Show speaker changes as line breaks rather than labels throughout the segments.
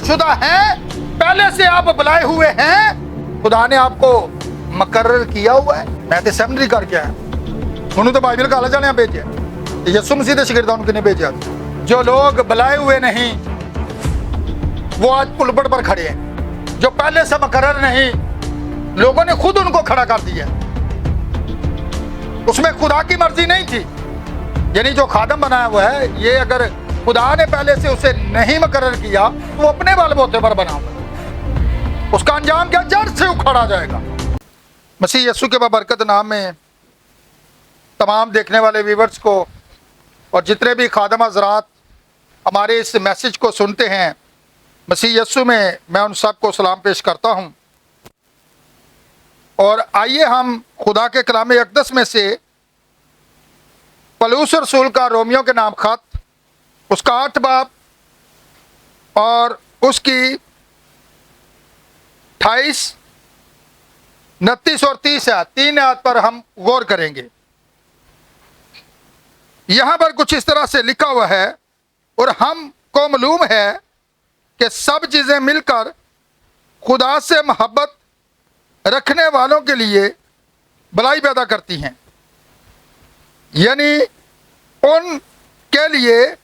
मुकर्ररशुदा हैं, पहले से आप बुलाए हुए हैं। खुदा ने आपको मुकर्रर किया हुआ है। मैं तो सेमिनरी करके आया, उन्होंने तो बाइबल कॉलेज वाले भेजा, यीशु मसीह के शागिर्दां ने भेजा। जो लोग बुलाए हुए नहीं वो आज पुलपट पर खड़े हैं। जो पहले से मुकर्रर नहीं, लोगों ने खुद उनको खड़ा कर दिया। उसमें खुदा की मर्जी नहीं थी। यानी जो खादम बनाया हुआ है, ये अगर खुदा ने पहले से उसे नहीं मुकर्रर किया तो वो अपने बलबूते पर बना हुआ, उसका अंजाम क्या? जड़ से उखाड़ा जाएगा। मसीह यीशु के बरकत नाम में तमाम देखने वाले व्यूअर्स को और जितने भी खादम हज़रात हमारे इस मैसेज को सुनते हैं, मसीह यीशु में मैं उन सब को सलाम पेश करता हूं। और आइए हम खुदा के कलाम अक़दस में से पौलुस रसूल का रोमियो के नाम खत, उसका 8 बाब और उसकी 28, 29 और 30 आयत, 3 आयत पर हम गौर करेंगे। यहां पर कुछ इस तरह से लिखा हुआ है, और हमको मालूम है कि सब चीजें मिलकर खुदा से मोहब्बत रखने वालों के लिए भलाई पैदा करती हैं, यानी उन के लिए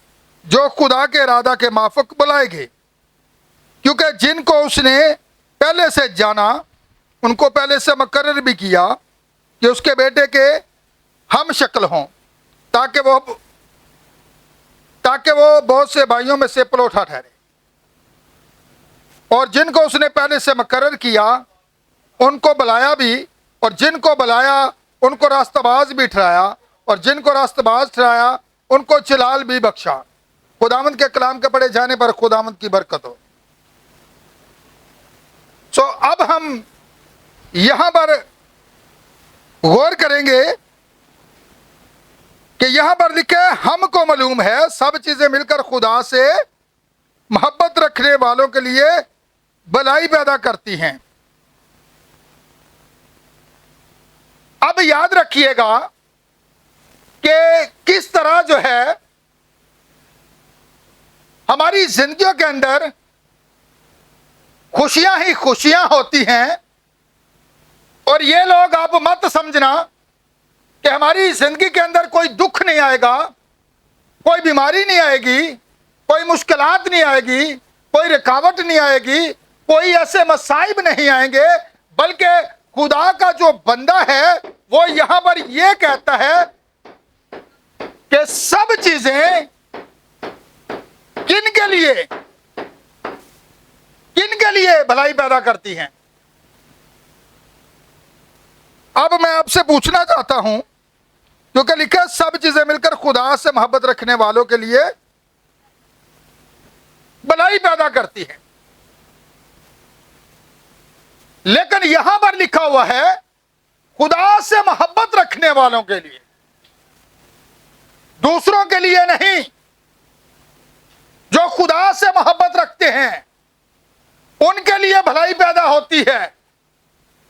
जो खुदा के इरादा के माफक बुलाए गए। क्योंकि जिनको उसने पहले से जाना, उनको पहले से मुकर्रर भी किया कि उसके बेटे के हम शक्ल हों, ताकि वो बहुत से भाइयों में से पलौठा ठहरे। और जिनको उसने पहले से मुकर्रर किया, उनको बुलाया भी, और जिनको बुलाया उनको रास्तबाज भी ठहराया, और जिनको रास्तबाज ठहराया उनको जलाल भी बख्शा। खुदावंद के कलाम के पढ़े जाने पर खुदावंद की बरकत हो। सो अब हम यहां पर गौर करेंगे कि यहां पर लिखा है, हमको मालूम है सब चीजें मिलकर खुदा से मोहब्बत रखने वालों के लिए भलाई पैदा करती हैं। अब याद रखिएगा कि किस तरह जो है हमारी जिंदगियों के अंदर खुशियां ही खुशियां होती हैं। और ये लोग आप मत समझना कि हमारी जिंदगी के अंदर कोई दुख नहीं आएगा, कोई बीमारी नहीं आएगी, कोई मुश्किलात नहीं आएगी, कोई रुकावट नहीं आएगी, कोई ऐसे मसाइब नहीं आएंगे। बल्कि खुदा का जो बंदा है वो यहां पर यह कहता है कि सब चीजें किन के लिए भलाई पैदा करती हैं। अब मैं आपसे पूछना चाहता हूं, क्योंकि लिखा सब चीजें मिलकर खुदा से मोहब्बत रखने वालों के लिए भलाई पैदा करती हैं, लेकिन यहां पर लिखा हुआ है खुदा से मोहब्बत रखने वालों के लिए, दूसरों के लिए नहीं। जो खुदा से मोहब्बत रखते हैं उनके लिए भलाई पैदा होती है।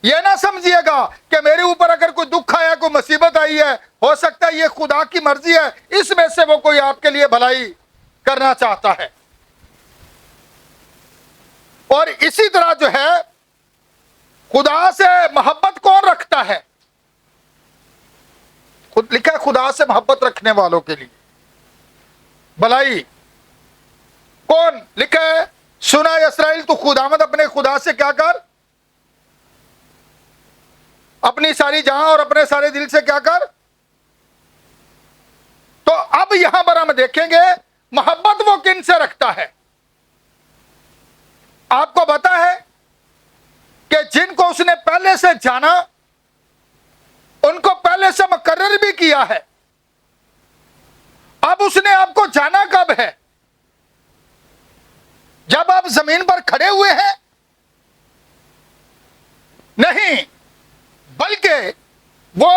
यह ना समझिएगा कि मेरे ऊपर अगर कोई दुख आया, कोई मुसीबत आई है, हो सकता है ये खुदा की मर्जी है, इसमें से वो कोई आपके लिए भलाई करना चाहता है। और इसी तरह जो है खुदा से मोहब्बत कौन रखता है? खुद लिखा है खुदा से मोहब्बत रखने वालों के लिए भलाई। कौन? लिखा है, सुना इस्राएल तू खुदावंद अपने खुदा से क्या कर, अपनी सारी जान और अपने सारे दिल से क्या कर। तो अब यहां पर हम देखेंगे मोहब्बत वो किन से रखता है। आपको पता है कि जिनको उसने पहले से जाना, उनको पहले से मुकर्रर भी किया है। अब उसने आपको जाना कब है? जब आप जमीन पर खड़े हुए हैं? नहीं, बल्कि वो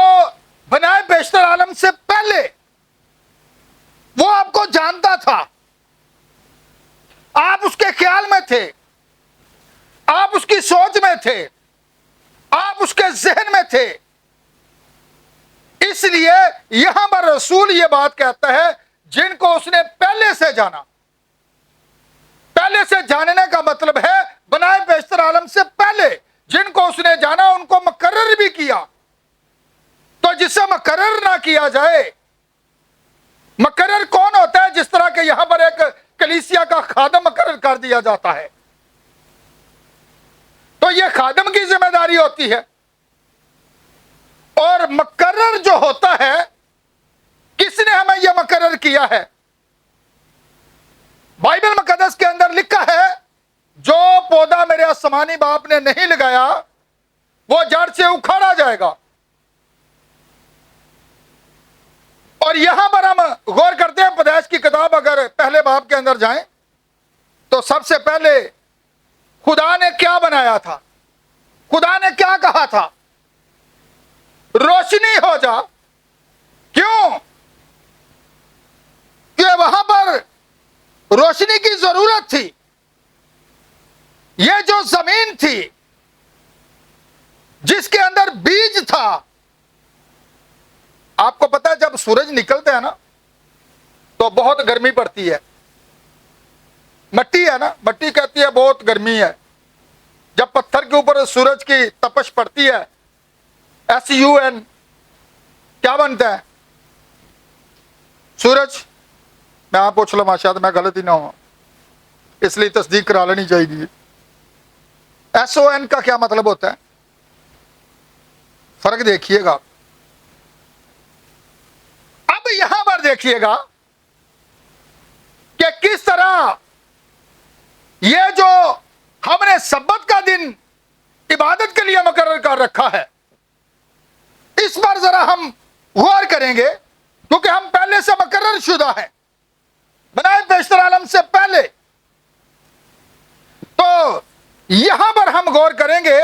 बनाए बेशतर आलम से पहले वो आपको जानता था। आप उसके ख्याल में थे, आप उसकी सोच में थे, आप उसके जहन में थे। इसलिए यहां पर रसूल ये बात कहता है, जिनको उसने पहले से जाना। पहले से जानने का मतलब है बनाए बेशतर आलम से पहले जिनको उसने जाना उनको मुकर्रर भी किया। तो जिसे मुकर्रर ना किया जाए, मुकर्रर कौन होता है? जिस तरह के यहां पर एक कलीसिया का खादम मुकर्रर कर दिया जाता है, तो यह खादम की जिम्मेदारी होती है। और मुकर्रर जो होता है, किसने हमें यह मुकर्रर किया है? बाइबल मुकद्दस के अंदर लिखा है, जो पौधा मेरे आसमानी बाप ने नहीं लगाया वो जड़ से उखाड़ा जाएगा। और यहां पर हम गौर करते हैं, पैदाइश की किताब अगर पहले बाब के अंदर जाएं तो सबसे पहले खुदा ने क्या बनाया था? खुदा ने क्या कहा था? रोशनी हो जा। क्यों? कि वहां पर रोशनी की जरूरत थी। यह जो जमीन थी जिसके अंदर बीज था, आपको पता है जब सूरज निकलता है ना तो बहुत गर्मी पड़ती है। मट्टी है ना, मट्टी कहती है बहुत गर्मी है। जब पत्थर के ऊपर सूरज की तपश पड़ती है, SUN क्या बनता है? सूरज। मैं आप पूछ लो, शायद मैं गलत ही ना हूं, इसलिए तस्दीक करा लेनी चाहिए। SON का क्या मतलब होता है? फर्क देखिएगा। अब यहां पर देखिएगा कि किस तरह यह जो हमने सब्बत का दिन इबादत के लिए मुकर्रर कर रखा है, इस पर जरा हम गौर करेंगे, क्योंकि हम पहले से मुकर्रर शुदा हैं, बनाए बेशतर आलम से पहले। तो यहां पर हम गौर करेंगे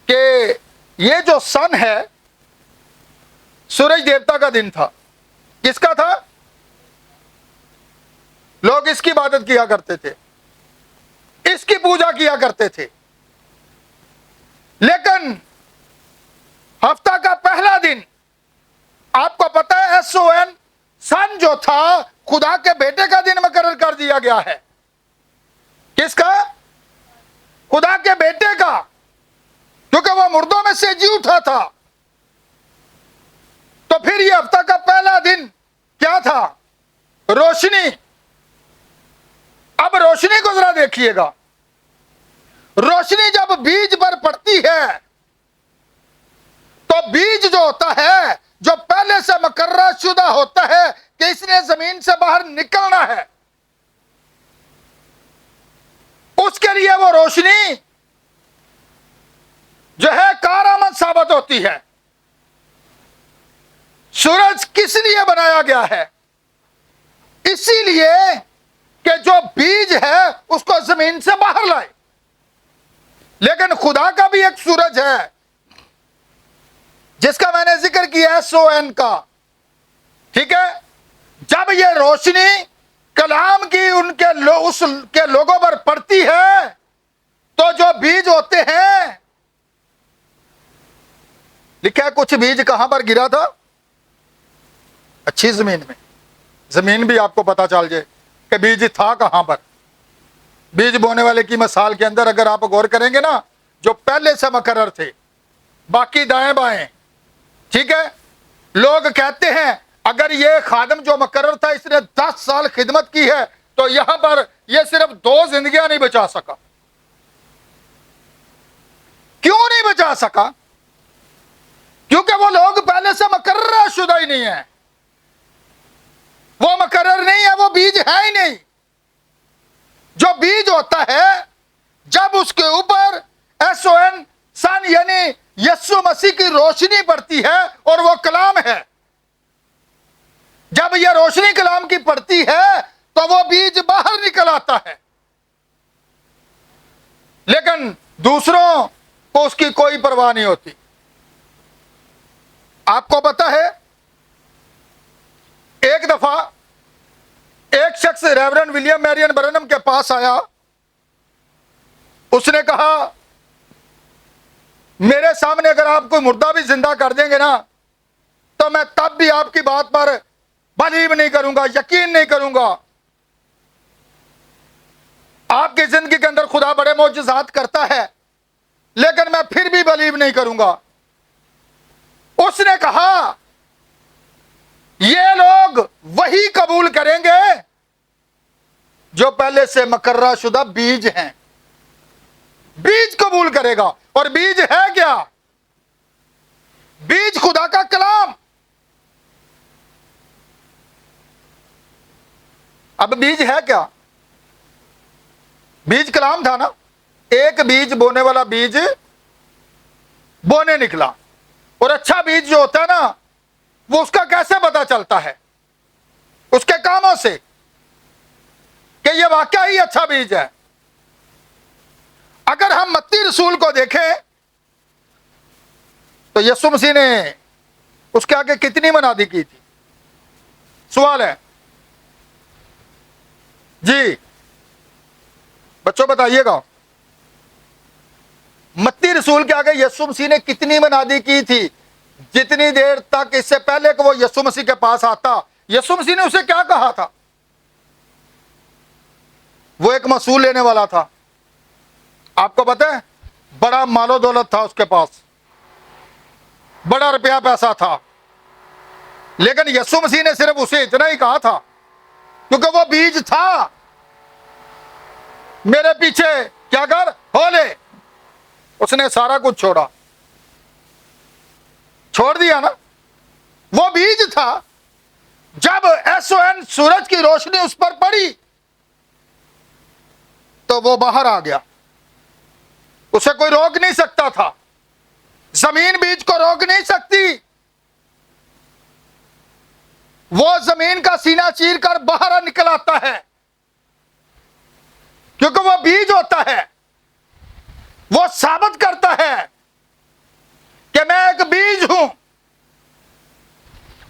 कि ये जो सन है, सूरज देवता का दिन था। किसका था? लोग इसकी इबादत किया करते थे, इसकी पूजा किया करते थे। लेकिन हफ्ता का पहला दिन, आपको पता है SON सन जो था खुदा के बेटे का दिन मुकर्रर कर दिया गया है। किसका? खुदा के बेटे का, क्योंकि वह मुर्दों में से जी उठा था। तो फिर यह हफ्ता का पहला दिन क्या था? रोशनी। अब रोशनी को जरा देखिएगा। रोशनी जब बीज पर पड़ती है तो बीज जो होता है, जो पहले से मुकर्रर शुदा होता है कि इसने जमीन से बाहर निकलना है, उसके लिए वो रोशनी जो है कारआमद साबित होती है। सूरज किस लिए बनाया गया है? इसीलिए कि जो बीज है उसको जमीन से बाहर लाए। लेकिन खुदा का भी एक सूरज है जिसका मैंने जिक्र किया SON का, ठीक है। जब ये रोशनी कलाम की उनके उसके लोगों पर पड़ती है तो जो बीज होते हैं, लिखा है कुछ बीज कहां पर गिरा था? अच्छी जमीन में। जमीन भी आपको पता चल जाए कि बीज था कहां पर। बीज बोने वाले की मिसाल के अंदर अगर आप गौर करेंगे ना, जो पहले से मुकर्रर थे, बाकी दाएं बाएं, ठीक है। लोग कहते हैं अगर ये खादम जो मुकर्रर था इसने 10 साल खिदमत की है तो यहां पर ये सिर्फ 2 जिंदगियां नहीं बचा सका। क्यों नहीं बचा सका? क्योंकि वो लोग पहले से मुकर्रर शुदा ही नहीं है। वो मुकर्रर नहीं है, वो बीज है ही नहीं। जो बीज होता है, जब उसके ऊपर SON सन यानी यीशु मसीह की रोशनी पड़ती है और वो कलाम है, जब यह रोशनी कलाम की पड़ती है तो वो बीज बाहर निकल आता है। लेकिन दूसरों को उसकी कोई परवाह नहीं होती। आपको पता है, एक दफा एक शख्स रेवरेंड विलियम मैरियन ब्रैनम के पास आया। उसने कहा, मेरे सामने अगर आप कोई मुर्दा भी जिंदा कर देंगे ना तो मैं तब भी आपकी बात पर बिलीव नहीं करूंगा, यकीन नहीं करूंगा। आपकी जिंदगी के अंदर खुदा बड़े मौजज़ात करता है, लेकिन मैं फिर भी बिलीव नहीं करूंगा। उसने कहा ये लोग वही कबूल करेंगे जो पहले से मुकर्रर शुदा बीज हैं। बीज कबूल करेगा, और बीज है क्या? बीज खुदा का कलाम। अब बीज है क्या? बीज कलाम था ना। एक बीज बोने वाला बीज बोने निकला, और अच्छा बीज जो होता है ना, वो उसका कैसे पता चलता है? उसके कामों से, कि ये वाकया ही अच्छा बीज है। अगर हम मत्ती रसूल को देखें तो यीशु मसीह ने उसके आगे कितनी मनादी की थी? सवाल है जी, बच्चों बताइएगा। मत्ती रसूल के आगे यीशु मसीह ने कितनी मनादी की थी? जितनी देर तक, इससे पहले कि वो यीशु मसीह के पास आता, यीशु मसीह ने उसे क्या कहा था? वो एक मसूल लेने वाला था। आपको पता है, बड़ा मालो दौलत था उसके पास, बड़ा रुपया पैसा था, लेकिन यीशु मसीह ने सिर्फ उसे इतना ही कहा था, क्योंकि वो बीज था। मेरे पीछे क्या कर, हो ले। उसने सारा कुछ छोड़ दिया ना। वो बीज था। जब एसओएन सूरज की रोशनी उस पर पड़ी तो वो बाहर आ गया। उसे कोई रोक नहीं सकता था। जमीन बीज को रोक नहीं सकती। वो जमीन का सीना चीर कर बाहर निकल आता है, क्योंकि वो बीज होता है। वो साबित करता है कि मैं एक बीज हूं।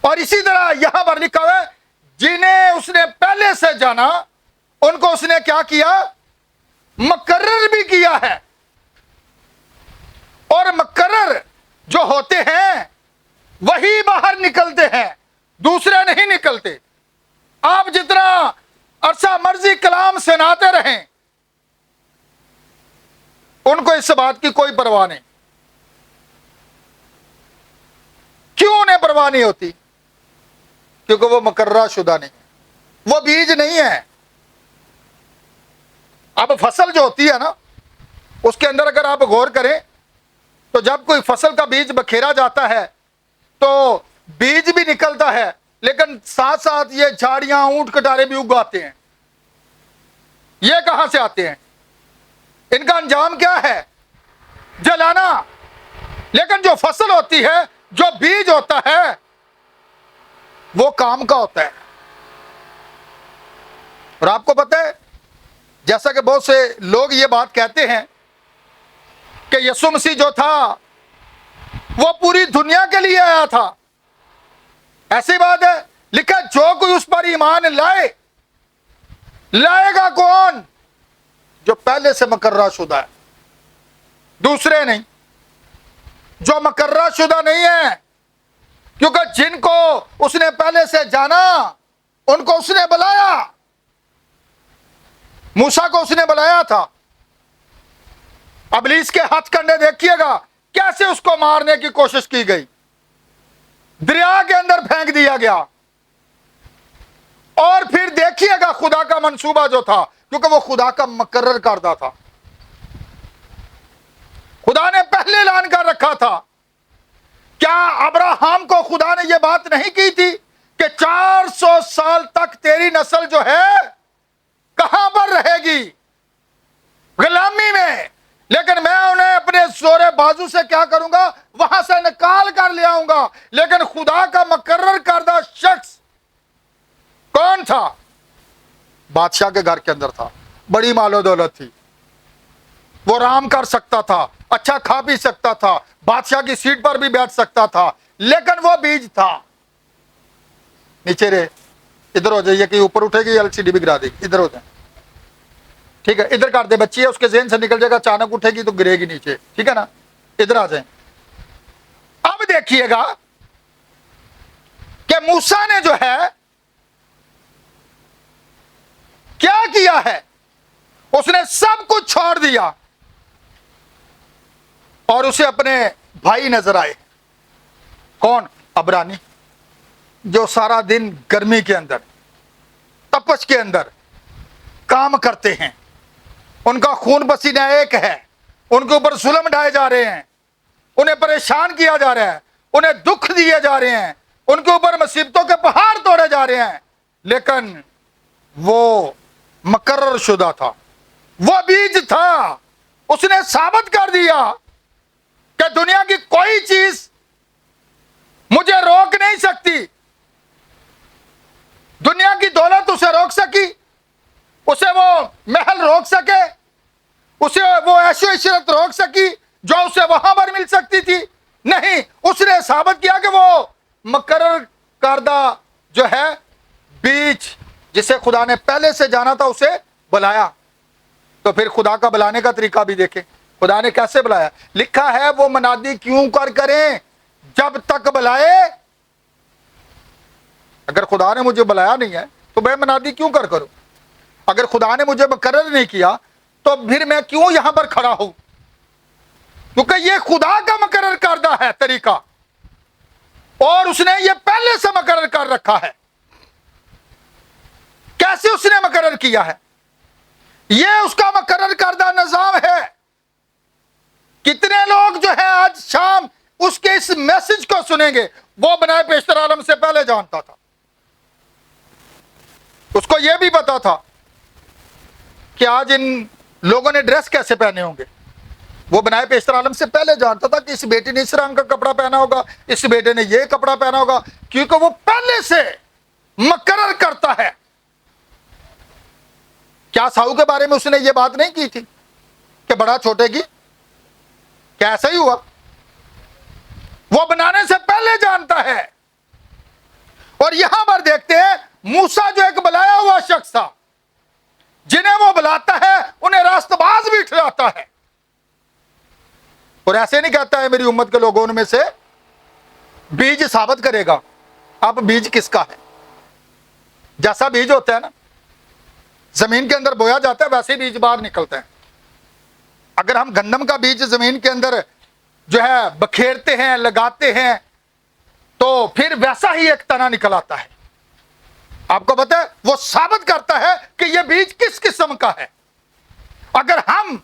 और इसी तरह यहां पर लिखा हुआ है, जिन्हें उसने पहले से जाना उनको उसने क्या किया? मुकर्रर भी किया है। और मुकर्रर जो होते हैं वही बाहर निकलते हैं, दूसरे नहीं निकलते। आप जितना अरसा मर्जी कलाम सुनाते रहें, उनको इस बात की कोई परवाह नहीं। क्यों उन्हें परवाह नहीं होती? क्योंकि वो मुकर्रर शुदा नहीं है, वो बीज नहीं है। अब फसल जो होती है ना, उसके अंदर अगर आप गौर करें तो जब कोई फसल का बीज बखेरा जाता है तो बीज भी निकलता है, लेकिन साथ साथ ये झाड़ियां, ऊंट कटारे भी उगाते हैं। ये कहां से आते हैं? इनका अंजाम क्या है? जलाना। लेकिन जो फसल होती है, जो बीज होता है, वो काम का होता है। और आपको पता है, जैसा कि बहुत से लोग ये बात कहते हैं कि यीशु मसीह जो था वो पूरी दुनिया के लिए आया था। ऐसी बात है, लिखा जो कोई उस पर ईमान लाएगा कौन? जो पहले से मुकर्रर शुदा है, दूसरे नहीं। जो मुकर्रर शुदा नहीं है, क्योंकि जिनको उसने पहले से जाना उनको उसने बुलाया। मूसा को उसने बुलाया था। इब्लीस के हथकंडे देखिएगा कैसे उसको मारने की कोशिश की गई, दरिया के अंदर फेंक दिया गया। और फिर देखिएगा खुदा का मंसूबा जो था, क्योंकि वो खुदा का मुकर्रर करदा था। खुदा ने पहले ऐलान कर रखा था। क्या अब्राहम को खुदा ने यह बात नहीं की थी कि 400 साल तक तेरी नस्ल जो है कहां पर रहेगी? गुलामी में। लेकिन मैं उन्हें अपने जोरे बाजू से क्या करूंगा? वहां से निकाल कर ले आऊंगा। लेकिन खुदा का मुकर्रर करदा शख्स कौन था? बादशाह के घर के अंदर था, बड़ी मालो दौलत थी, वो आराम कर सकता था, अच्छा खा पी सकता था, बादशाह की सीट पर भी बैठ सकता था, लेकिन वो बीज था। नीचे रे, इधर हो जाइए कि ऊपर उठेगी एलसीडी भी गिरा देगी। इधर हो जाए, ठीक है? इधर कर दे, बच्ची है उसके जेहन से निकल जाएगा, अचानक उठेगी तो गिरेगी नीचे, ठीक है ना? इधर आ जाए। अब देखिएगा कि मूसा ने जो है क्या किया है, उसने सब कुछ छोड़ दिया और उसे अपने भाई नजर आए। कौन? अब्रानी, जो सारा दिन गर्मी के अंदर, तपश के अंदर काम करते हैं। उनका खून पसीना एक है, उनके ऊपर जुल्म ढाए जा रहे हैं, उन्हें परेशान किया जा रहा है, उन्हें दुख दिए जा रहे हैं, उनके ऊपर मुसीबतों के पहाड़ तोड़े जा रहे हैं, लेकिन वो मुकर्रर शुदा था, वो बीज था। उसने साबित कर दिया कि दुनिया की कोई चीज मुझे रोक नहीं सकती। दुनिया की दौलत उसे रोक सकी, उसे वो महल रोक सके, उसे वो ऐशो इशरत रोक सकी जो उसे वहां पर मिल सकती थी? नहीं, उसने साबित किया कि वो मुकर्रर करदा जो है बीज, जिसे खुदा ने पहले से जाना था, उसे बुलाया। तो फिर खुदा का बुलाने का तरीका भी देखें, खुदा ने कैसे बुलाया। लिखा है वो मनादी क्यों कर करें जब तक बुलाए। अगर खुदा ने मुझे बुलाया नहीं है तो मैं मनादी क्यों कर करूं? अगर खुदा ने मुझे मुकर्रर नहीं किया तो फिर मैं क्यों यहां पर खड़ा हूं? क्योंकि ये खुदा का मुकर्रर करदा है तरीका, और उसने ये पहले से मुकर्रर कर रखा है। कैसे उसने मुकर्रर किया है? ये उसका मुकर्रर करदा निजाम है। कितने लोग जो है आज शाम उसके इस मैसेज को सुनेंगे? वो बनाए पेशतर आलम से पहले जानता था, उसको यह भी पता था कि आज इन लोगों ने ड्रेस कैसे पहने होंगे। वो बनाए पेशतर आलम से पहले जानता था कि इस बेटे ने इस रंग का कपड़ा पहना होगा, इस बेटे ने यह कपड़ा पहना होगा, क्योंकि वो पहले से मुकर्रर करता है। क्या साहू के बारे में उसने ये बात नहीं की थी कि बड़ा छोटे की? क्या ऐसा ही हुआ? वो बनाने से पहले जानता है। और यहां पर देखते हैं मूसा जो एक बुलाया हुआ शख्स था, जिन्हें वो बुलाता है उन्हें रास्तबाज भी ठहराता है, और ऐसे नहीं कहता है मेरी उम्मत के लोगों में से बीज साबित करेगा। अब बीज किसका है? जैसा बीज होता है ना, जमीन के अंदर बोया जाता है, वैसे ही बीज बाहर निकलते हैं। अगर हम गंदम का बीज जमीन के अंदर जो है बखेरते हैं, लगाते हैं, तो फिर वैसा ही एक तना निकल आता है। आपको पता है, वो साबित करता है कि यह बीज किस किस्म का है। अगर हम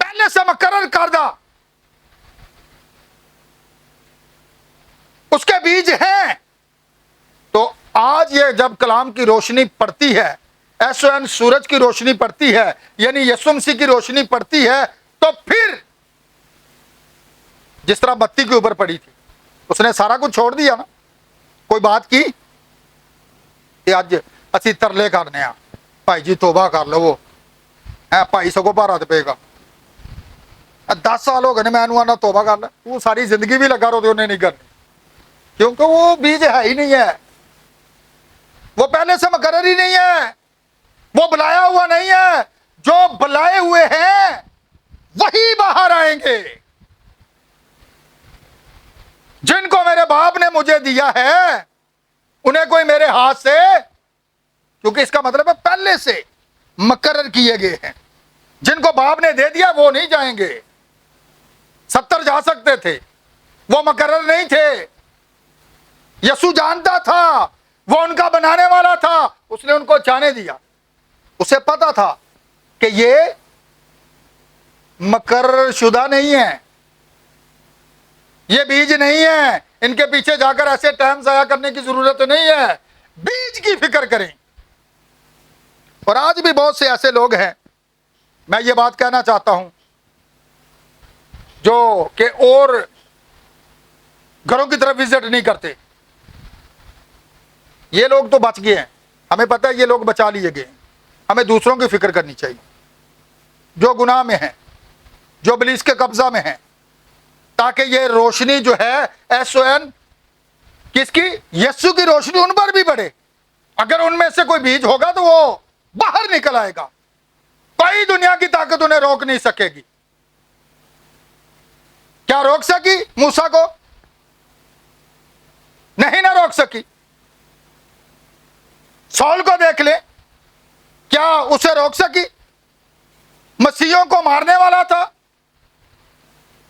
पहले से मुकर्रर करदा उसके बीज हैं, तो आज ये जब कलाम की रोशनी पड़ती है, एसओएन सूरज की रोशनी पड़ती है, यानी यीशु मसीह की रोशनी पड़ती है, तो फिर जिस तरह बत्ती के ऊपर पड़ी थी, उसने सारा कुछ छोड़ दिया ना। कोई बात की कि अज असी तरले करने आ, भाई जी तोबा कर लो, वो है भाई सगो भारा तो पेगा। 10 साल हो गए मैं आना तोबा कर ले, वो सारी जिंदगी भी लगा रहो उन्हें नहीं करनी, क्योंकि वो बीज है ही नहीं है, वो पहले से मुकर्रर ही नहीं है, वो बुलाया हुआ नहीं है। जो बुलाए हुए हैं वही बाहर आएंगे, जिनको मेरे बाप ने मुझे दिया है उन्हें कोई मेरे हाथ से, क्योंकि इसका मतलब है पहले से मुकर्रर किए गए हैं। जिनको बाप ने दे दिया वो नहीं जाएंगे। 70 जा सकते थे, वो मुकर्रर नहीं थे। यीशु जानता था, वो उनका बनाने वाला था, उसने उनको जाने दिया। उसे पता था कि ये मुकर्रर शुदा नहीं है, ये बीज नहीं है, इनके पीछे जाकर ऐसे टाइम जाया करने की जरूरत नहीं है, बीज की फिक्र करें। और आज भी बहुत से ऐसे लोग हैं, मैं ये बात कहना चाहता हूं, जो कि और घरों की तरफ विजिट नहीं करते। ये लोग तो बच गए हैं, हमें पता है ये लोग बचा लिए गए हैं। हमें दूसरों की फिक्र करनी चाहिए, जो गुनाह में है, जो इब्लीस के कब्जा में है, ताकि ये रोशनी जो है एसओएन किसकी? यीशु की रोशनी उन पर भी बढ़े। अगर उनमें से कोई बीज होगा तो वो बाहर निकल आएगा, कोई दुनिया की ताकत उन्हें रोक नहीं सकेगी। क्या रोक सकी मूसा को? नहीं ना रोक सकी। सौल को देख ले, क्या उसे रोक सकी? यहूदियों को मारने वाला था।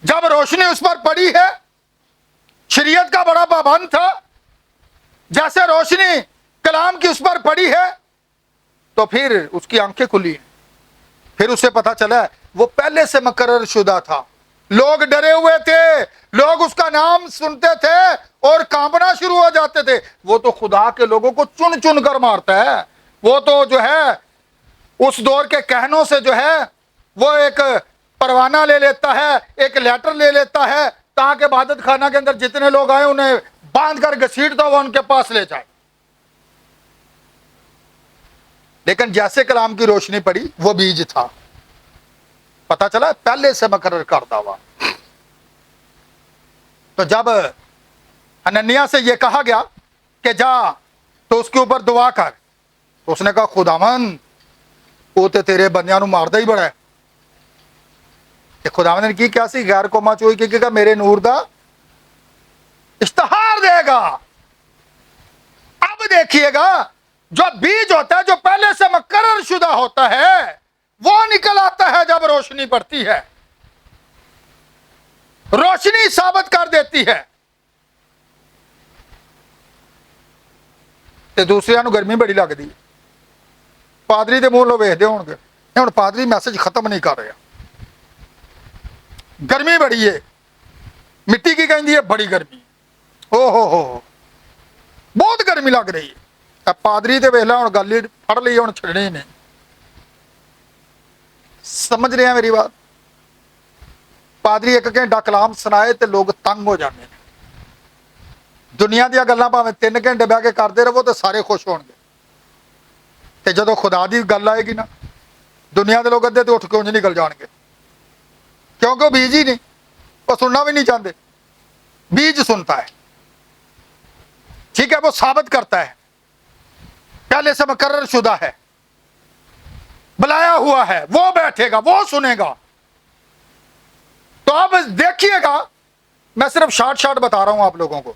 जब रोशनी उस पर पड़ी है, शरीयत का बड़ा पाबंद था, जैसे रोशनी कलाम की उस पर पड़ी है तो फिर उसकी आंखें खुली। फिर उसे पता चला वो पहले से मुकर्रर शुदा था। लोग डरे हुए थे, लोग उसका नाम सुनते थे और कांपना शुरू हो जाते थे। वो तो खुदा के लोगों को चुन चुन कर मारता है। वो तो जो है उस दौर के कहनों से जो है वो एक परवाना ले लेता है, एक लेटर ले लेता है, ताकि इबादत खाना के अंदर जितने लोग आए उन्हें बांध कर घसीटता हुआ उनके पास ले जाए। लेकिन जैसे कलाम की रोशनी पड़ी, वो बीज था, पता चला पहले से मुकर्रर करता हुआ। तो जब हनन्याह से यह कहा गया कि जा तो उसके ऊपर दुआ कर, तो उसने कहा खुदावन वो तो तेरे बंदियां नूं मारदा ही बड़ा है। खुदावन ने की क्या सी, गैर कौमां चों की कहा मेरे नूर दा इश्तिहार देगा। अब देखिएगा जो बीज होता है, जो पहले से मुकर्रर शुदा होता है, वो निकल आता है जब रोशनी पड़ती है। रोशनी साबित कर देती है। ते दूसरिਆਂ ਨੂੰ गर्मी बड़ी लगती है। पादरी ਦੇ ਮੂੰਹ ਲੋ ਵੇਖਦੇ ਹੋਣਗੇ, ਹੁਣ पादरी मैसेज खत्म नहीं कर रहा। गर्मी बड़ी है, मिट्टी की कहती है बड़ी गर्मी, हो बहुत गर्मी लग रही है। पादरी तो वेख ला हुण गल ही फड़ ली, हुण छड़नी नहीं। समझ रहे हैं मेरी बात? पादरी 1 घंटा कलाम सुनाए तो लोग तंग हो जाते हैं। दुनिया दी गल्लां भावें 3 घंटे बह के करते रहो तो सारे खुश होणगे, ते जदों खुदा दी गल आएगी ना, दुनिया के लोग अद्धे तो उठ के उंज निकल जाएंगे, क्योंकि बीज ही नहीं, वो सुनना भी नहीं चाहते। बीज सुनता है, ठीक है, वो साबित करता है, पहले से मुकर्रर शुदा है, बुलाया हुआ है, वो बैठेगा, वो सुनेगा। तो अब देखिएगा, मैं सिर्फ शॉर्ट बता रहा हूं आप लोगों को।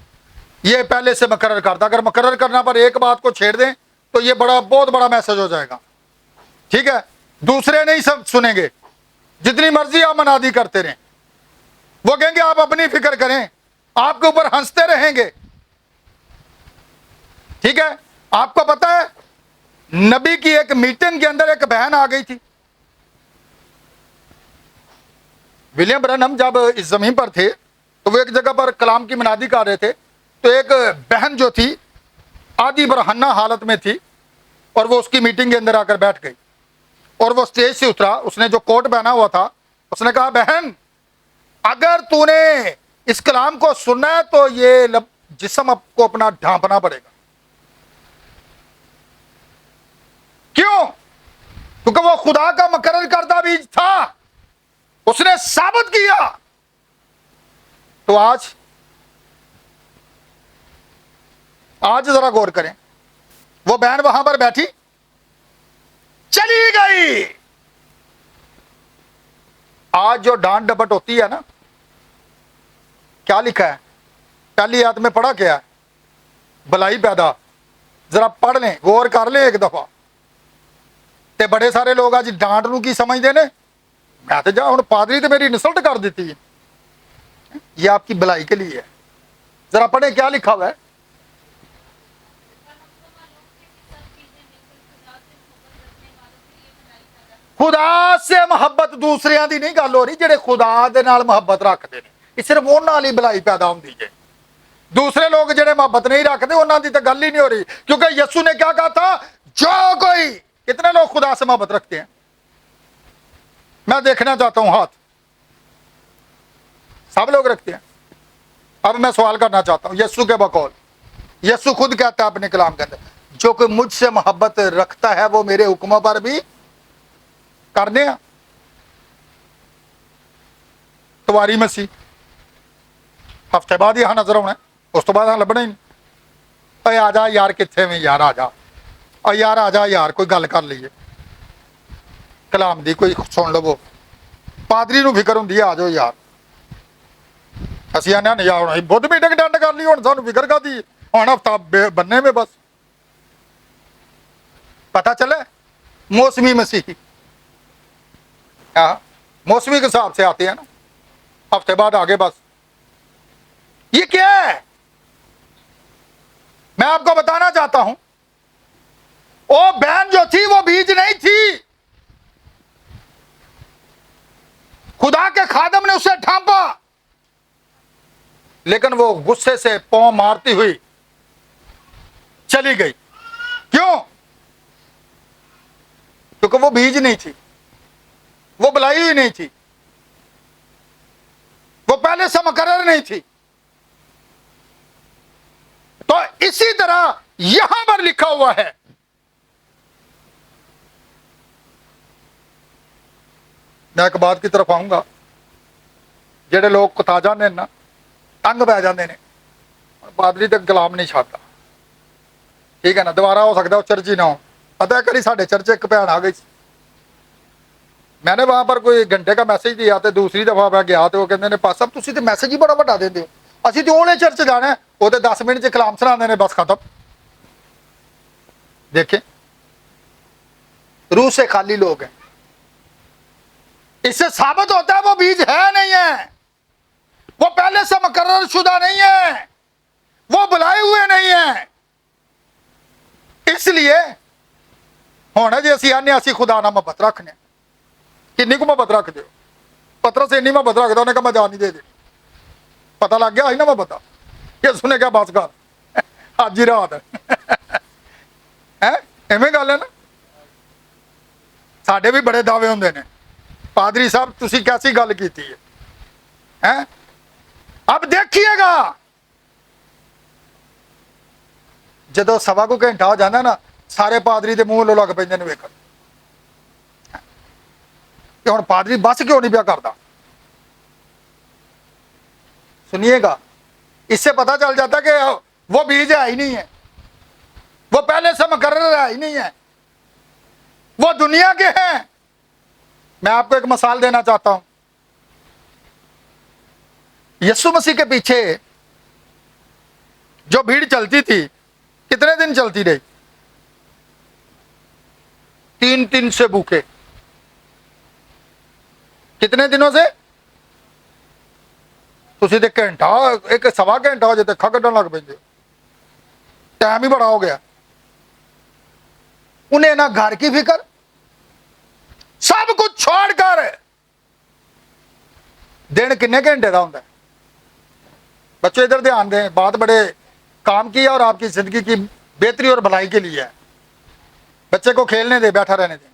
ये पहले से मुकर्रर करता, अगर मुकर्रर करना पर एक बात को छेड़ दें तो ये बहुत बड़ा मैसेज हो जाएगा, ठीक है। दूसरे नहीं सब सुनेंगे, जितनी मर्जी आप मनादी करते रहें, वो कहेंगे आप अपनी फिक्र करें, आपके ऊपर हंसते रहेंगे, ठीक है। आपको पता है नबी की एक मीटिंग के अंदर एक बहन आ गई थी। विलियम ब्रनहम जब इस जमीन पर थे तो वो एक जगह पर कलाम की मनादी कर रहे थे, तो एक बहन जो थी आधी बरहन्ना हालत में थी और वो उसकी मीटिंग के अंदर आकर बैठ गई और वो स्टेज से उतरा। उसने जो कोट पहना हुआ था, उसने कहा बहन अगर तूने इस कलाम को सुनना है तो ये जिस्म आपको अपना ढांपना पड़ेगा। क्यों? क्योंकि वो खुदा का मुकर्रर करदा बीज था, उसने साबित किया। तो आज जरा गौर करें, वो बहन वहां पर बैठी, चली गई। आज जो डांट डपट होती है ना, क्या लिखा है पहली आयत में, पढ़ा क्या है? भलाई पैदा। जरा पढ़ लें, गौर कर लें एक दफा। ते बड़े सारे लोग आज डांट नूं की समझते ने, मैं तो जा हुण पादरी तो मेरी इंसल्ट कर दी है, ये आपकी भलाई के लिए है। जरा पढ़े क्या लिखा हुआ है। खुदा से मुहब्बत दूसरियां दी नहीं गल हो रही, जेड़े खुदा दे नाल मुहब्बत रखते हैं, ये सिर्फ उन्हां नाल ही भलाई पैदा होंदी है। दूसरे लोग जेड़े मुहब्बत नहीं रखते उन्हां दी तो गल ही नहीं हो रही, क्योंकि यीशु ने क्या कहा था, जो कोई, कितने लोग खुदा से मोहब्बत रखते हैं? मैं देखना चाहता हूं हाथ। सब लोग रखते हैं। अब मैं सवाल करना चाहता हूं, यीशु के बकौल यीशु खुद कहता है अपने कलाम के अंदर, जो कोई मुझसे मोहब्बत रखता है वो मेरे हुक्मों पर भी करने। तवारी मसीह हफ्ते बाद यहां नजर आना, उस तो बाद लभना ही नहीं। आ जा यार, कितने में यार, आ जा यार, आ जा यार, कोई गल कर लीए कलाम दी, कोई सुन लवो। पादरी नूं फिक्र हुंदी है, आ जाओ यार। असीं आने नहीं आना, बुद्ध मीटिंग अटेंड कर ली, हुण सानूं फिक्र काहदी, हुण हफ्ता बनने में बस। पता चले मौसमी मसीह हाँ, मौसमी के हिसाब से आते हैं ना, हफ्ते बाद आगे बस। ये क्या है? मैं आपको बताना चाहता हूं, वो बहन जो थी वो बीज नहीं थी। खुदा के खादम ने उसे ढांपा, लेकिन वो गुस्से से पांव मारती हुई चली गई। क्यों? क्योंकि वो बीज नहीं थी, वो बुलाई हुई नहीं थी, वो पहले से मुकर्रर नहीं थी। तो इसी तरह यहां पर लिखा हुआ है, मैं एक बात की तरफ आऊंगा। जेडे लोग कुता जाते ना, तंग पै जाते हैं, पादरी तक गुलाम नहीं छाड़ता, ठीक है ना। दोबारा हो सकता चर्च ही ना हो। पता करी साढ़े चर्च एक भैन आ गई, मैंने वहां पर कोई घंटे का मैसेज दिया, तो दूसरी दफा मैं गया तो वो कहते हैं पास साहब तुसी तो मैसेज ही बड़ा वड्डा देंदे हो, असीं तो ओले चर्च जाना है, वो तो 10 मिनट च कलाम सुनाते हैं, बस खत्म। देखें, रूह से खाली लोग हैं। इससे साबित होता है वो बीज है नहीं है, वो पहले से मुकर्रर शुदा नहीं है, वो बुलाए हुए नहीं है। इसलिए होना जी असं आने असी खुदा ना मोहब्बत रखने, किन्नी को मोहब्बत रख दो। पतरस इन्नी मोहब्बत रखता, उन्हें कहा मैं जान नहीं दे दी। पता लग गया ही ना मोहब्बत, ये सुने क्या बस कर आज ही रात है एवें गल है ना। साडे भी बड़े दावे होंगे ने, पादरी साहब तुसी कैसी गल की है? अब देखिएगा, जदों सवा को घंटा हो जाता ना, सारे पादरी के मूँह लग पेंदे ने वेखण कि हुण पादरी बस क्यों नहीं पिया करता। सुनिएगा, इससे पता चल जाता कि वो बीज है ही नहीं है, वो पहले से मुकर्रर है ही नहीं है, वो दुनिया के हैं। मैं आपको एक मिसाल देना चाहता हूं। यीशु मसीह के पीछे जो भीड़ चलती थी, कितने दिन चलती रही? 3 दिन से भूखे। कितने दिनों से? तुसी ते घंटा, एक सवा घंटा हो जाए अखा कड्ढन लग पेंदे, टाइम ही बड़ा हो गया। उन्हें ना घर की फिक्र, सब कुछ छोड़कर। दिन किन्ने घंटे का होंगे? बच्चों इधर ध्यान दें, बात बड़े काम की है और आपकी जिंदगी की बेहतरी और भलाई के लिए है। बच्चे को खेलने दे, बैठा रहने दें,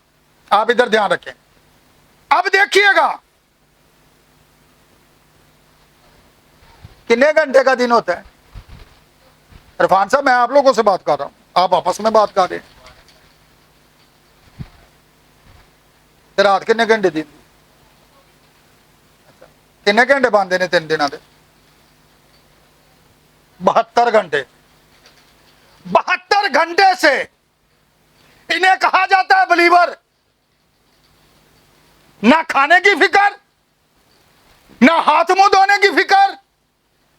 आप इधर ध्यान रखें। अब देखिएगा, कितने घंटे का दिन होता है? इरफान साहब, मैं आप लोगों से बात कर रहा हूं, आप आपस में बात कर रहे हैं। रात कितने घंटे दिन? कितने घंटे बनते ने 3 दिनों के? 72 घंटे। 72 घंटे से इन्हें कहा जाता है बिलीवर। ना खाने की फिक्र, ना हाथ मुंह धोने की फिक्र,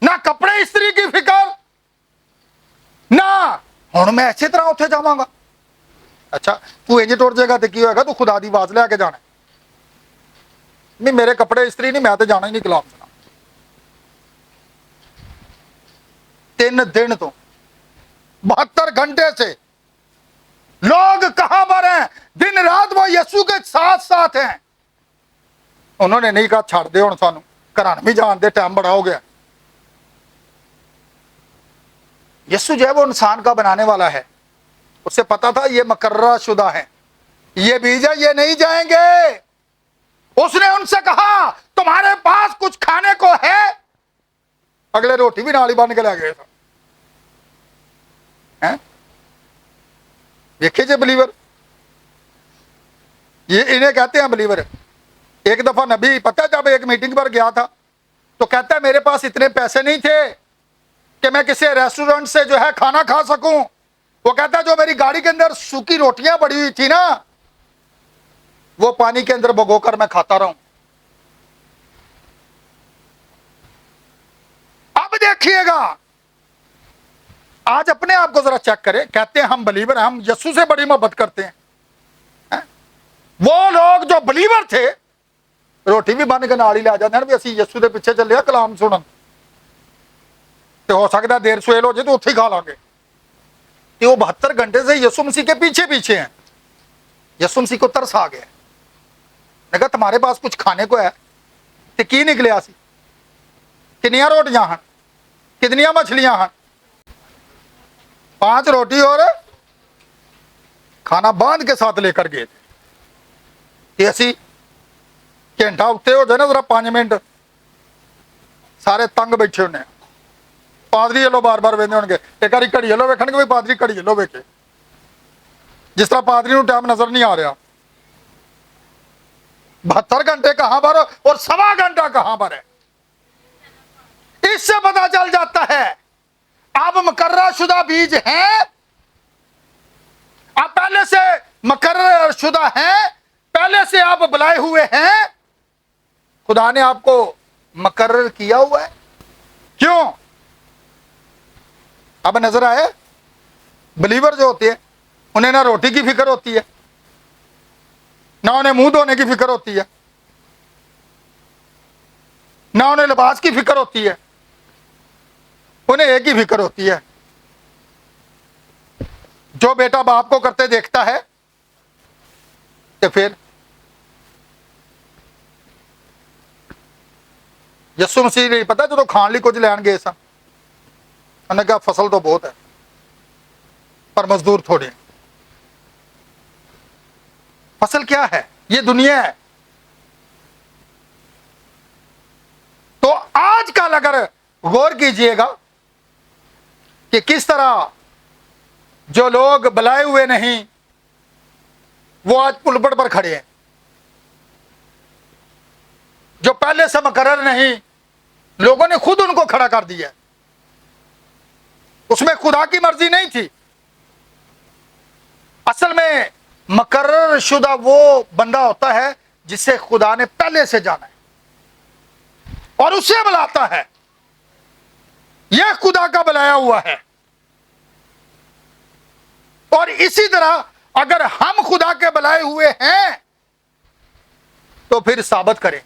ना कपड़े इस्त्री की फिक्र, ना हुण मैं इसी तरह उत्थे जावांगा। अच्छा, तू इंज टुर जाएगा तो की होएगा? तू खुदा दी आवाज लैके जाना। नहीं, मेरे कपड़े इस्त्री नहीं, मैं तो जाना ही नहीं कलाम सुना। 3 दिन तो 72 घंटे से लोग कहां पर हैं? दिन रात वो यीशु के साथ साथ हैं। उन्होंने नहीं कहा छड़ दे हुण सानू, घर भी जान दे, टाइम बड़ा हो गया। यीशु जो है वो इंसान का बनाने वाला है, उसे पता था ये मुकर्रर शुदा है, ये बीज है, ये नहीं जाएंगे। उसने उनसे कहा तुम्हारे पास कुछ खाने को है? अगले रोटी भी नाली बन के ले गए था। देखिए जी बिलीवर, ये इन्हें कहते हैं बिलीवर। एक दफा नबी, पता है, जब एक मीटिंग पर गया था तो कहता है मेरे पास इतने पैसे नहीं थे कि मैं किसी रेस्टोरेंट से जो है खाना खा सकूं। वो कहता है जो मेरी गाड़ी के अंदर सूखी रोटियां पड़ी हुई थी ना, वो पानी के अंदर भिगोकर मैं खाता रहूं। अब देखिएगा, आज अपने आप को जरा चेक करें। कहते हैं हम बिलीवर हैं, हम यीशु से बड़ी मोहब्बत करते हैं। वो लोग जो बिलीवर थे रोटी भी बन के नाल ही लै जाते हैं भी असीं यस्सू के पिछे चले कलाम सुनन, तो हो सकता देर सवेल हो जाए तो उत्थे ही खा लांगे। तो वो 72 घंटे से यीशु मसीह के पीछे पीछे हैं। यीशु मसीह को तरस आ गया, ने कहा तुम्हारे पास कुछ खाने को है? तो की निकलिया सी, कितनियां रोटियां हैं, कितनियां मछलियां हैं? 5 रोटी और खाना बांध के साथ लेकर गए थे। असी घंटा उत्ते हो जाए ना जरा 5 मिनट सारे तंग बैठे होने, पादरी वालों बार बार वेंदे होणगे, एक बारी घड़ी वालों वेखणगे भी पादरी घड़ी वालों वेखे, जिस तरह पादरी नूं टाइम नजर नहीं आ रहा। 72 घंटे कहां पर और 1.25 घंटा कहां पर है। इससे पता चल जाता है आप मुकर्रर शुदा बीज हैं, आप पहले से मुकर्रर शुदा हैं, पहले से आप बुलाए हुए हैं, खुदा ने आपको मुकर्रर किया हुआ है। क्यों? अब नजर आए, बिलीवर जो होते हैं उन्हें ना रोटी की फिक्र होती है, ना उन्हें मुंह धोने की फिक्र होती है, ना उन्हें लिबास की फिक्र होती है, उन्हें एक ही फिक्र होती है, जो बेटा बाप को करते देखता है। तो फिर यीशु मसीह नहीं पता जो खाने लिए कुछ लैन गए सन, उन्हें कहा फसल तो बहुत है पर मजदूर थोड़े। फसल क्या है? ये दुनिया है। तो आजकल अगर गौर कीजिएगा कि किस तरह जो लोग बुलाए हुए नहीं वो आज पुलपट पर खड़े हैं, जो पहले से मुकर्रर नहीं लोगों ने खुद उनको खड़ा कर दिया। उसमें खुदा की मर्जी नहीं थी। असल में मुकर्रर शुदा वो बंदा होता है जिसे खुदा ने पहले से जाना है और उसे बुलाता है। यह खुदा का बुलाया हुआ है। और इसी तरह अगर हम खुदा के बुलाए हुए हैं तो फिर साबित करें।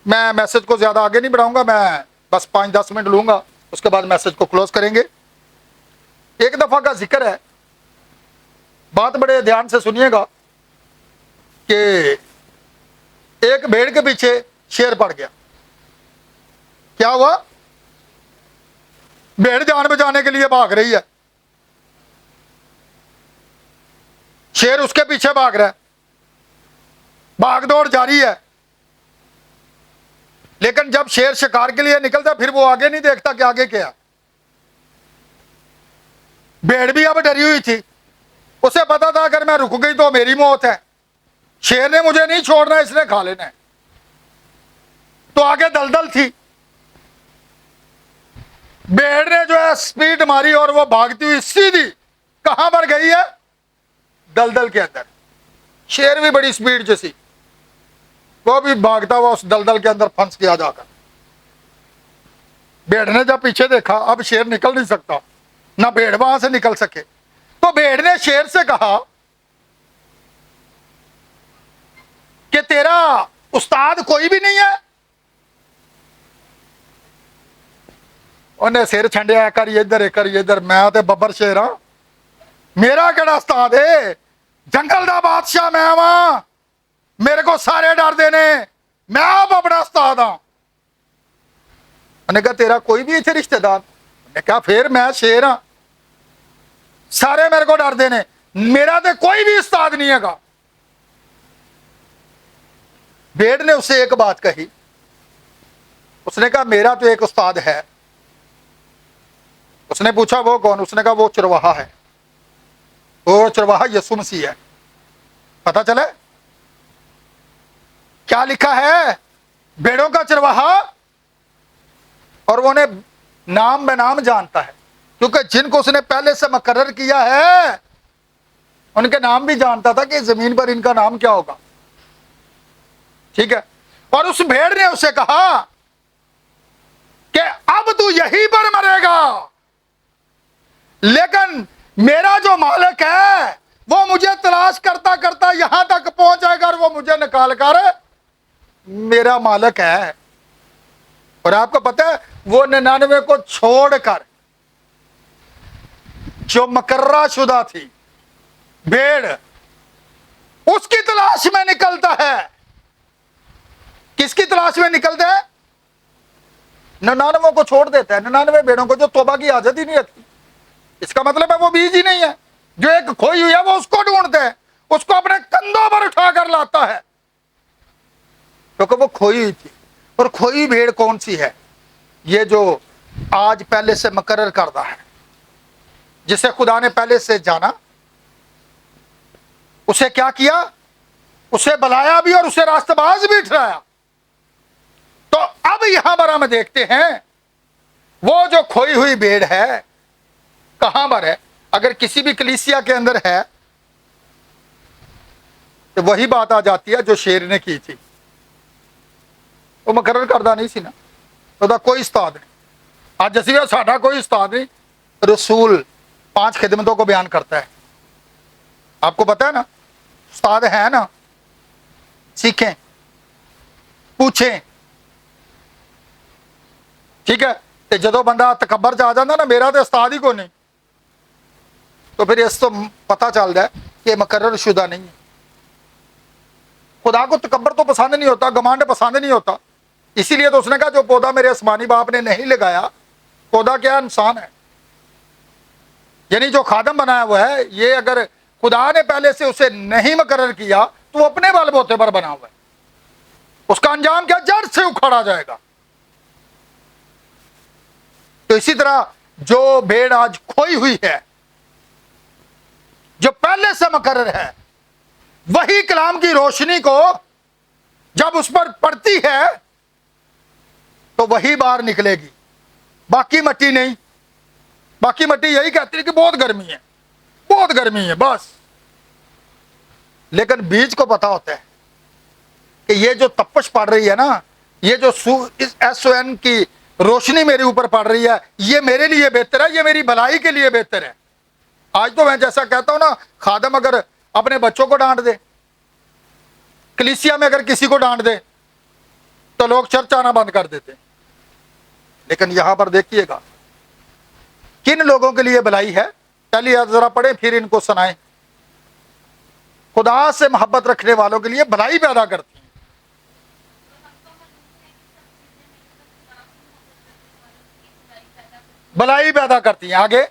मैं मैसेज को ज्यादा आगे नहीं बढ़ाऊंगा, मैं बस 5-10 मिनट लूंगा, उसके बाद मैसेज को क्लोज करेंगे। एक दफा का जिक्र है, बात बड़े ध्यान से सुनिएगा कि एक भेड़ के पीछे शेर पड़ गया। क्या हुआ? भेड़ जान बचाने के लिए भाग रही है, शेर उसके पीछे भाग रहा है, भाग दौड़ जारी है। लेकिन जब शेर शिकार के लिए निकलता फिर वो आगे नहीं देखता कि आगे क्या। भेड़ भी अब डरी हुई थी, उसे पता था अगर मैं रुक गई तो मेरी मौत है, शेर ने मुझे नहीं छोड़ना, इसने खा लेना है। तो आगे दलदल थी, भेड़ ने जो है स्पीड मारी और वो भागती हुई सीधी कहां पर गई है? दलदल के अंदर। शेर भी बड़ी स्पीड जैसी, वो भी भागता हुआ उस दलदल के अंदर फंस गया जाकर। भेड़ ने जब पीछे देखा अब शेर निकल नहीं सकता, ना भेड़ वहां से निकल सके, तो भेड़ ने शेर से कहा कि तेरा उस्ताद कोई भी नहीं है? उन्हें सिर छंडिया, कर इधर कर इधर, मैं तो बब्बर शेर हां, मेरा केड़ा उस्ताद है? जंगल दा बादशाह मैं वां, मेरे को सारे डरदे ने, मैं आप अपना उस्ताद हां। उन्हें कहा तेरा कोई भी इत्थे रिश्तेदार? उन्हें कहा फिर मैं शेर हां, सारे मेरे को डरदे ने, मेरा तो कोई भी उस्ताद नहीं हैगा। भेड़ ने उसे एक बात कही, उसने कहा मेरा तो एक उस्ताद है। उसने पूछा वो कौन? उसने कहा वो चरवाहा है, वो चरवाहा यीशु मसीह है। पता चले क्या लिखा है? भेड़ों का चरवाहा। और वो उन्हें नाम बेनाम जानता है, क्योंकि जिनको उसने पहले से मुकर्रर किया है उनके नाम भी जानता था कि जमीन पर इनका नाम क्या होगा। ठीक है। और उस भेड़ ने उसे कहा कि अब तू यहीं पर मरेगा, लेकिन मेरा जो मालिक है वो मुझे तलाश करता करता यहां तक पहुंच जाएगा और वो मुझे निकाल कर मेरा मालिक है। और आपको पता है वो 99 को छोड़कर जो मुकर्रा शुदा थी भेड़, उसकी तलाश में निकलता है। किसकी तलाश में निकलता है? 99 को छोड़ देता है, 99 भेड़ों को जो तौबा की आदत ही नहीं रखती। इसका मतलब है वो बीज ही नहीं है। जो एक खोई हुई है वो उसको ढूंढते हैं, उसको अपने कंधों पर उठाकर लाता है, क्योंकि वो खोई हुई थी। और खोई भेड़ कौन सी है? ये जो आज पहले से मुकर्रर करदा है, जिसे खुदा ने पहले से जाना, उसे क्या किया? उसे बुलाया भी और उसे रास्तबाज भी ठहराया। तो अब यहां पर हम देखते हैं वो जो खोई हुई भेड़ है कहां पर है। अगर किसी भी कलीसिया के अंदर है तो वही बात आ जाती है जो शेर ने की थी। वो मुकर्रर करदा नहीं सी ना, ਉਹਦਾ कोई उस्ताद नहीं। आज ਅਸੀਂ साडा कोई उस्ताद नहीं। रसूल 5 खिदमतों को बयान करता है। आपको पता है ना, उस्ताद है ना, सीखें, पूछें, ठीक है। तो जो बंदा तकबर च आ जाता ना, मेरा तो उस्ताद ही को नहीं, तो फिर इस तो पता चलता है कि मुकर्रर शुदा नहीं है। खुदा को तकबर तो पसंद नहीं होता, घमंड पसंद नहीं होता। इसीलिए तो उसने कहा जो पौधा मेरे आसमानी बाप ने नहीं लगाया, पौधा क्या? इंसान है। यानी जो खादम बनाया हुआ है, ये अगर खुदा ने पहले से उसे नहीं मुकर्रर किया तो वो अपने बलबूते पर बना हुआ है। उसका अंजाम क्या? जड़ से उखाड़ा जाएगा। तो इसी तरह जो भेड़ आज खोई हुई है, जो पहले से मुकर्रर है, वही कलाम की रोशनी को जब उस पर पड़ती है तो वही बाहर निकलेगी, बाकी मट्टी नहीं। बाकी मट्टी यही कहती है कि बहुत गर्मी है, बहुत गर्मी है, बस। लेकिन बीज को पता होता है कि ये जो तपश पड़ रही है ना, ये जो SON की रोशनी मेरे ऊपर पड़ रही है, ये मेरे लिए बेहतर है, ये मेरी भलाई के लिए बेहतर है। आज तो मैं जैसा कहता हूं ना, खादम अगर अपने बच्चों को डांट दे, कलीसिया में अगर किसी को डांट दे, तो लोग चर्च आना बंद कर देते। लेकिन यहां पर देखिएगा किन लोगों के लिए भलाई है। पहले जरा पढ़े फिर इनको सुनाएं। खुदा से मोहब्बत रखने वालों के लिए भलाई पैदा करती है। भलाई पैदा करती है। आगे,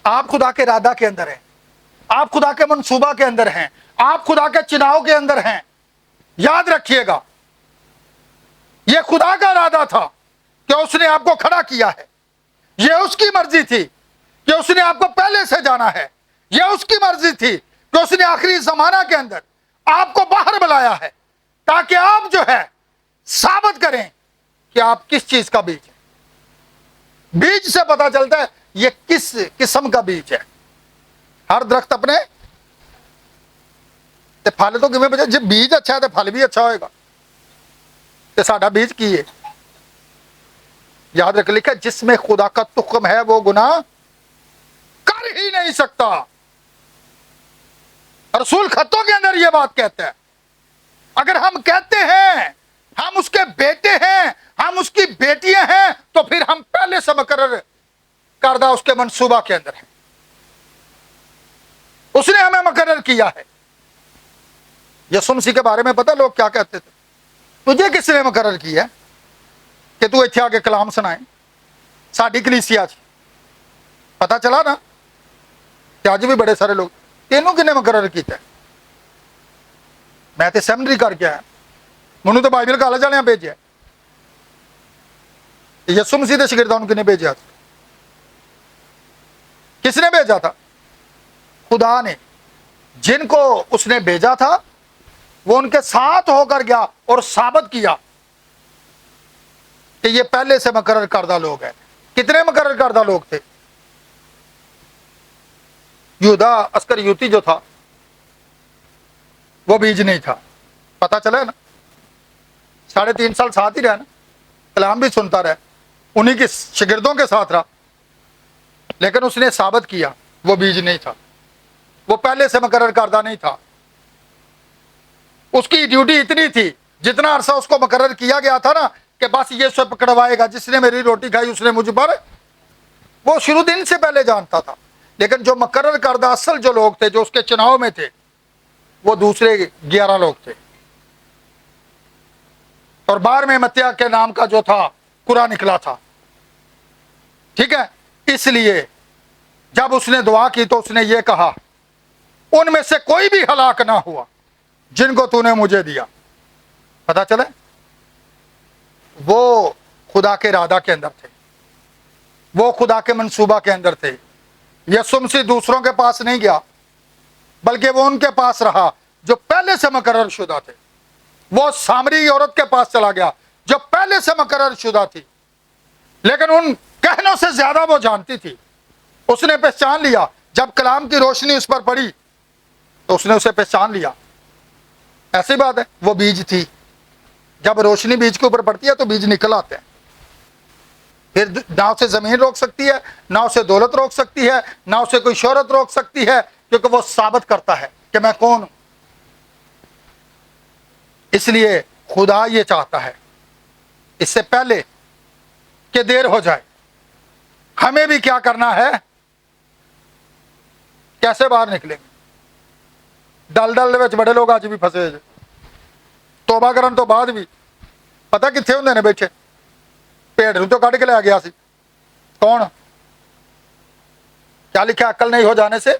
आप खुदा के इरादा के अंदर हैं, आप खुदा के मंसूबा के अंदर हैं, आप खुदा के चुनाव के अंदर हैं। याद रखिएगा, यह खुदा का इरादा था कि उसने आपको खड़ा किया है। यह उसकी मर्जी थी कि उसने आपको पहले से जाना है। यह उसकी मर्जी थी कि उसने आखिरी जमाना के अंदर आपको बाहर बुलाया है, ताकि आप जो है साबित करें कि आप किस चीज का बीज है। बीज से पता चलता है यह किस किस्म का बीज है। हर दरख्त अपने ते फल तो किवें बचे? जब बीज अच्छा है तो फल भी अच्छा होएगा। ते साडा बीज की है? याद रख, लिखा जिसमें खुदा का तुक्म है वो गुनाह कर ही नहीं सकता। रसूल खतों के अंदर यह बात कहता है। अगर हम कहते हैं हम उसके बेटे हैं, हम उसकी बेटियां हैं, तो फिर हम पहले से मुकर्रर करदा उसके मंसूबा के अंदर है। उसने हमें मुकर्रर किया है। यीशु मसीह के बारे में पता लोग क्या कहते थे? तुझे किसने मुकर्रर किया है कि तू इत्थे आके कलाम सुनाए साडी कलीसिया च? पता चला ना कि अज भी बड़े सारे लोग, तेनू किने मुकर्रर किया? मैं तो सेमिनरी करके आया, मैनू तो बाइबल कॉलेज वाले भेजा। यीशु मसीह के शागिर्दां नूं किने भेजा? किसने भेजा था? खुदा ने। जिनको उसने भेजा था वो उनके साथ होकर गया और साबित किया कि ये पहले से मुकर्रर करदा लोग हैं। कितने मुकर्रर करदा लोग थे? यहूदा अस्करियोती जो था वो बीज नहीं था। पता चला ना, 3.5 साल साथ ही रहा ना, कलाम भी सुनता रहा, उन्हीं के शागिर्दों के साथ रहा, लेकिन उसने साबित किया वो बीज नहीं था, वो पहले से मुकर्रर करदा नहीं था। उसकी ड्यूटी इतनी थी, जितना अरसा उसको मुकर्रर किया गया था ना कि बस ये सब पकड़वाएगा, जिसने मेरी रोटी खाई उसने मुझ पर, वो शुरू दिन से पहले जानता था। लेकिन जो मुकर्रर करदा असल जो लोग थे, जो उसके चुनाव में थे, वो दूसरे 11 लोग थे। और 12वें मत्या के नाम का जो था कुरा निकला था। ठीक है, इसलिए जब उसने दुआ की तो उसने ये कहा, उनमें से कोई भी हलाक ना हुआ जिनको तूने मुझे दिया। पता चले वो खुदा के इरादा के अंदर थे, वो खुदा के मंसूबा के अंदर थे। यसुम मसीह दूसरों के पास नहीं गया, बल्कि वो उनके पास रहा जो पहले से मुकर्रर शुदा थे। वो सामरी औरत के पास चला गया जो पहले से मुकर्रर शुदा थी, लेकिन उन कहनों से ज्यादा वो जानती थी। उसने पहचान लिया, जब कलाम की रोशनी उस पर पड़ी तो उसने उसे पहचान लिया। ऐसी बात है, वो बीज थी। जब रोशनी बीज के ऊपर पड़ती है तो बीज निकल आते हैं। फिर ना उसे जमीन रोक सकती है, ना उसे दौलत रोक सकती है, ना उसे कोई शोहरत रोक सकती है, क्योंकि वो साबित करता है कि मैं कौन हूं। इसलिए खुदा ये चाहता है, इससे पहले कि देर हो जाए, हमें भी क्या करना है, कैसे बाहर निकलेंगे। दलदल विच बड़े लोग अज भी फसे, तौबा करन तो बाद भी पता कित्थे हुंदे ने बैठे। भेड़ नूं तो कढ़ के लै गया सी कौन? क्या लिखा, अकल नहीं हो जाने से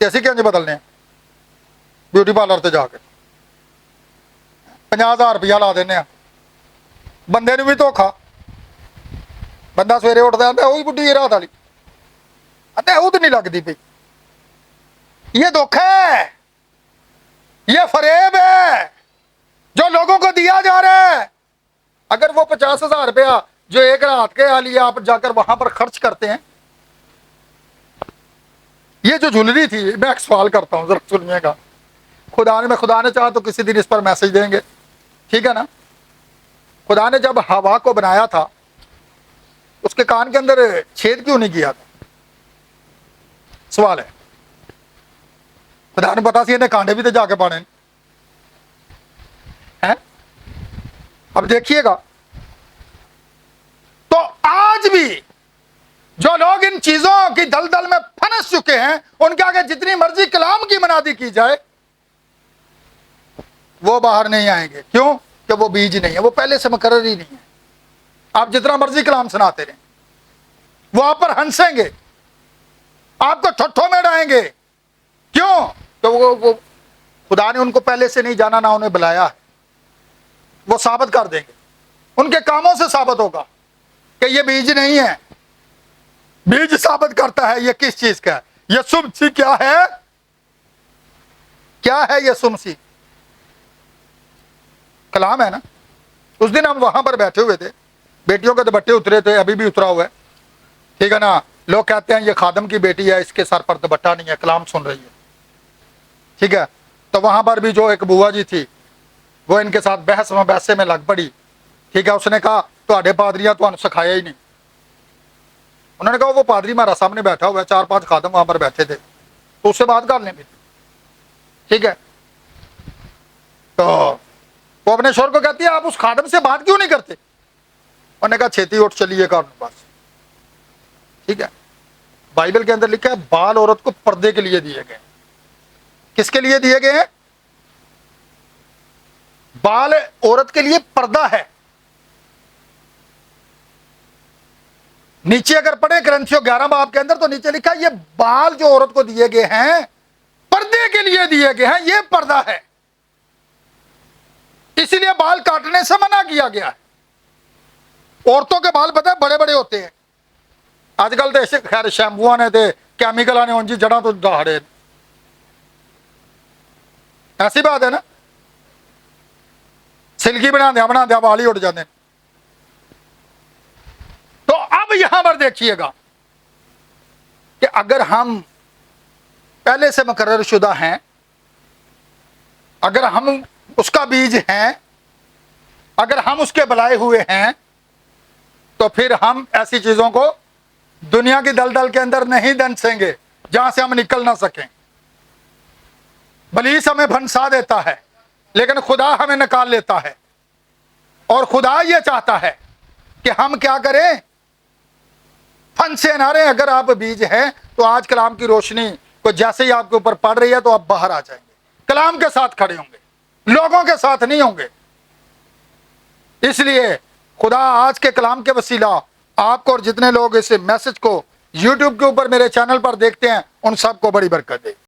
ते असीं किंज बदलने? ब्यूटी पार्लर ते जाके 50,000 रुपया ला देने, बंदे नूं भी धोखा। बंदा सवेरे उठदा आंदा ओही बुढ़ी रात वाली, आंदा ओह तो नहीं लगदी पई। ये धोखा है, ये फरेब है जो लोगों को दिया जा रहा है। अगर वो 50,000 रुपया जो एक रात के लिए आप जाकर वहां पर खर्च करते हैं, ये जो ज्वेलरी थी, मैं एक सवाल करता हूं, जरा सुनिएगा। खुदा ने चाहा तो किसी दिन इस पर मैसेज देंगे, ठीक है ना। खुदा ने जब हवा को बनाया था, उसके कान के अंदर छेद क्यों नहीं किया था? सवाल है। खुदा ने पता सी इन्हें कांडे भी तो जाके पाने हैं। अब देखिएगा, तो आज भी जो लोग इन चीजों की दलदल में फंस चुके हैं, उनके आगे जितनी मर्जी कलाम की मनादी की जाए, वो बाहर नहीं आएंगे। क्यों? कि वो बीज नहीं है, वो पहले से मुकर्रर ही नहीं है। आप जितना मर्जी कलाम सुनाते रहें, वो आप पर हंसेंगे, आपको ठट्ठों में डालेंगे। क्यों? तो वो खुदा ने उनको पहले से नहीं जाना, ना उन्हें बुलाया है। वो साबित कर देंगे, उनके कामों से साबित होगा कि ये बीज नहीं है। बीज साबित करता है ये किस चीज का है। यसुम मसीह क्या है? क्या है यसुम मसीह? कलाम है ना। उस दिन हम वहां पर बैठे हुए थे, बेटियों के दुपट्टे उतरे थे, अभी भी उतरा हुआ है, ठीक है ना। लोग कहते हैं ये खादम की बेटी है, इसके सर पर दुपट्टा नहीं है, कलाम सुन रही है, ठीक है। तो वहां पर भी जो एक बुआ जी थी, वो इनके साथ बहस मबैसे में लग पड़ी, ठीक है। उसने कहा तुहाडे पादरियां तुहानू सिखाया ही नहीं। उन्होंने कहा वो पादरी हमारा सामने बैठा हुआ है, 4-5 खादम वहां पर बैठे थे, तो उससे बात कर लें, ठीक है। तो वो अपने शोर को कहती है आप उस खादम से बात क्यों नहीं करते? उन्होंने कहा छेती उठ चलिए कर बस, ठीक है। बाइबल के अंदर लिखा है बाल औरत को पर्दे के लिए दिए गए। किसके लिए दिए गए हैं? बाल औरत के लिए पर्दा है। नीचे अगर पढ़े ग्रंथियों 11 बाब के अंदर, तो नीचे लिखा है ये बाल जो औरत को दिए गए हैं पर्दे के लिए दिए गए हैं, ये पर्दा है। इसीलिए बाल काटने से मना किया गया है। औरतों के बाल पता है बड़े बड़े होते हैं। आजकल तो खैर शैम्पूआ ने थे, कैमिकल ने उनकी जड़ा तो दहाड़े, ऐसी बात है ना। सिल्की बना दिया बाल ही उड़ जाते। तो अब यहां पर देखिएगा कि अगर हम पहले से मुकर्रर शुदा हैं, अगर हम उसका बीज हैं, अगर हम उसके बुलाए हुए हैं, तो फिर हम ऐसी चीजों को दुनिया की दलदल के अंदर नहीं दंसेंगे जहां से हम निकल ना सकें। बलीस हमें भंसा देता है, लेकिन खुदा हमें निकाल लेता है। और खुदा ये चाहता है कि हम क्या करें, फंसे ना रहे। अगर आप बीज हैं तो आज कलाम की रोशनी को जैसे ही आपके ऊपर पड़ रही है तो आप बाहर आ जाएंगे, कलाम के साथ खड़े होंगे, लोगों के साथ नहीं होंगे। इसलिए खुदा आज के कलाम के वसीला आपको और जितने लोग इस मैसेज को YouTube के ऊपर मेरे चैनल पर देखते हैं उन सबको बड़ी बरकत दे।